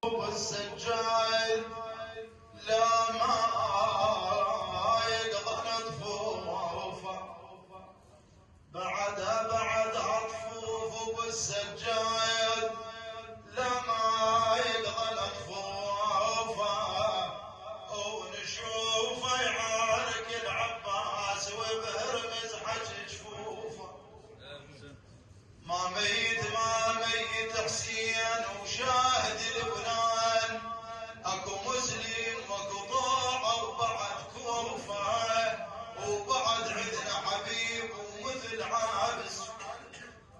والسجاد لا ما يقدر طفوفه بعد عطفوف بالسجاد لا ما يقدر طفوفه ونشوفه يعارك العباس وبهرمز حج جفوفه ما ميت حسين وشاهد لبنان اكو مسلم واكو ضاع وبعد كوفه وبعد عندنا حبيب ومثل عابس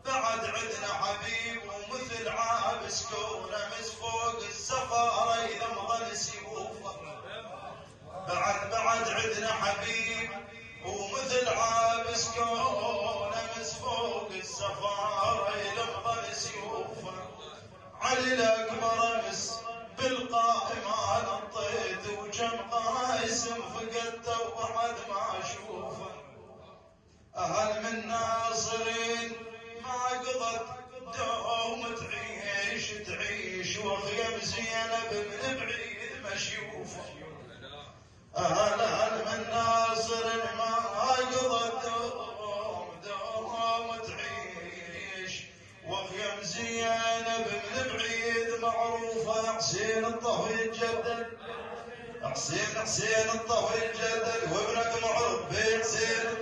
بعد عندنا حبيب ومثل عابس كونه مس فوق السفاره اذا مظل سيوفه بعد عندنا حبيب ومثل عابس كونه مس فوق السفاره اذا مظل سيوفه علي الاكبر امس بالقائمه نطيت وكم قايسم فقدته وبعد ما اشوفه اهل من ناصرين ما قضت دوم تعيش وخيم زينب من بعيد مشيوفه اهل من ناصر ما قضت دوم تعيش وخيم زينب من بعيد معروفه حسين الطهوي الجدل حسين الطهوي الجدل وابنك معروف بحسين